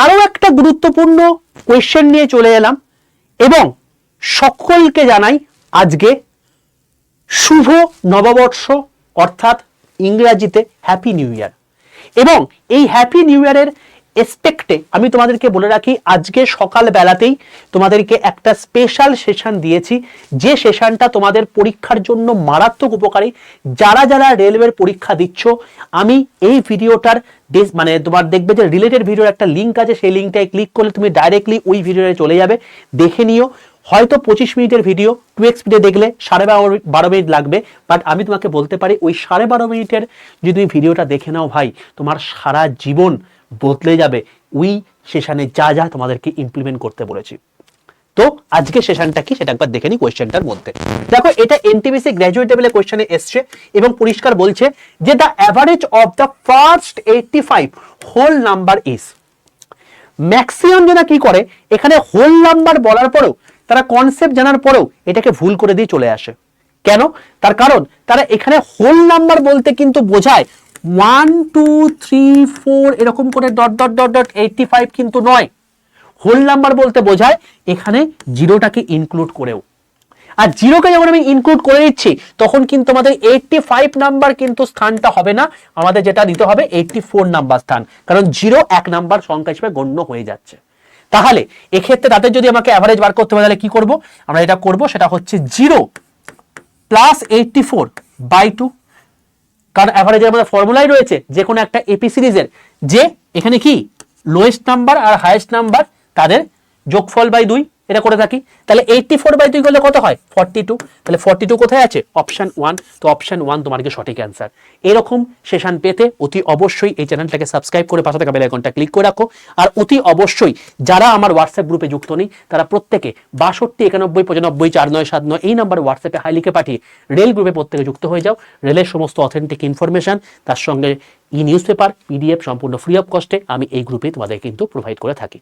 আরো একটা গুরুত্বপূর্ণ কোয়েশ্চেন নিয়ে চলে এলাম এবং সকলকে জানাই আজকে শুভ নববর্ষ অর্থাৎ ইংরেজিতে হ্যাপি নিউ ইয়ার। এবং এই হ্যাপি নিউ ইয়ারের এসপেক্টে আমি তোমাদেরকে বলে রাখি, আজকে সকাল বেলাতেই তোমাদেরকে একটা স্পেশাল সেশন দিয়েছি, যে সেশনটা তোমাদের পরীক্ষার জন্য মারাত্মক উপকারী। যারা যারা রেলওয়ের পরীক্ষা দিচ্ছ, আমি এই ভিডিওটার মানে তোমার দেখবে যে রিলেটেড ভিডিওর একটা লিঙ্ক আছে, সেই লিঙ্কটায় ক্লিক করলে তুমি ডাইরেক্টলি ওই ভিডিওতে চলে যাবে, দেখে নিও। হয়তো 25 মিনিটের ভিডিও 2x স্পিডে দেখলে 12.5 মিনিট লাগবে, বাট আমি তোমাকে বলতে পারি ওই 12.5 মিনিটের যদি তুমি ভিডিওটা দেখে নাও ভাই, তোমার সারা জীবন বদলে যাবে ওই সেশনে যা যা তোমাদেরকে ইমপ্লিমেন্ট করতে বলেছি। তো আজকে সেশনটা কি সেটা একবার দেখে নি। কোয়েশ্চেনটার মধ্যে দেখো, এটা এনটিপিসি গ্র্যাজুয়েট লেভেলে কোয়েশ্চেনে এসছে এবং পরিষ্কার বলছে যে the average of the first 85 whole number is. Maximum জনা কি করে, এখানে হোল নাম্বার বলার পরেও তারা কনসেপ্ট জানার পরেও এটাকে ভুল করে দিয়ে চলে আসে। কেন? তার কারণ তারা এখানে হোল নাম্বার বলতে কিন্তু বোঝায় 1 2 3 4 এরকম করে ডট ডট ডট ডট 85 কিন্তু নয়। হোল নাম্বার বলতে বোঝায় এখানে জিরোটাকে ইনক্লুড করেও। আর জিরোকে যখন আমি ইনক্লুড করে দিচ্ছি তখন কিন্তু আমাদের 85 নাম্বার কিন্তু স্থানটা হবে না, আমাদের যেটা দিতে হবে 84 নাম্বার স্থান, কারণ জিরো 1 নাম্বার সংখ্যা হিসেবে গণ্য হয়ে যাচ্ছে। তাহলে এক্ষেত্রে তাদের যদি আমাকে অ্যাভারেজ বার করতে হয় তাহলে কি করব, আমরা এটা করব সেটা হচ্ছে 0 প্লাস 84/2, কারণ অ্যাভারেজের মধ্যে ফর্মুলাই রয়েছে যে কোনো একটা এপি সিরিজের, যে এখানে কি লোয়েস্ট নাম্বার আর হাইয়েস্ট নাম্বার তাদের যোগফল বাই 2 এটা করে থাকি। তাহলে 84/2 করলে কত হয় 42। তাহলে 42 কোথায় আছে, অপশন 1। তো অপশন 1 তোমার কি সঠিক অ্যান্সার। এরকম সেশন পেতে অতি অবশ্যই এই চ্যানেলটাকে সাবস্ক্রাইব করে পাশে থাকা বেল আইকনটা ক্লিক করে রাখো। আর অতি অবশ্যই যারা আমার হোয়াটসঅ্যাপ গ্রুপে যুক্ত নেই তারা প্রত্যেকে 62 91 95 4979 এই নাম্বারে হোয়াটসঅ্যাপে হাই লিখে পাঠিয়ে রেল গ্রুপে প্রত্যেকে যুক্ত হয়ে যাও। রেলের সমস্ত অথেন্টিক ইনফরমেশন, তার সঙ্গে ই নিউজ পেপার, পিডিএফ সম্পূর্ণ ফ্রি অফ কস্টে আমি এই গ্রুপে তোমাদের কিন্তু প্রোভাইড করে থাকি।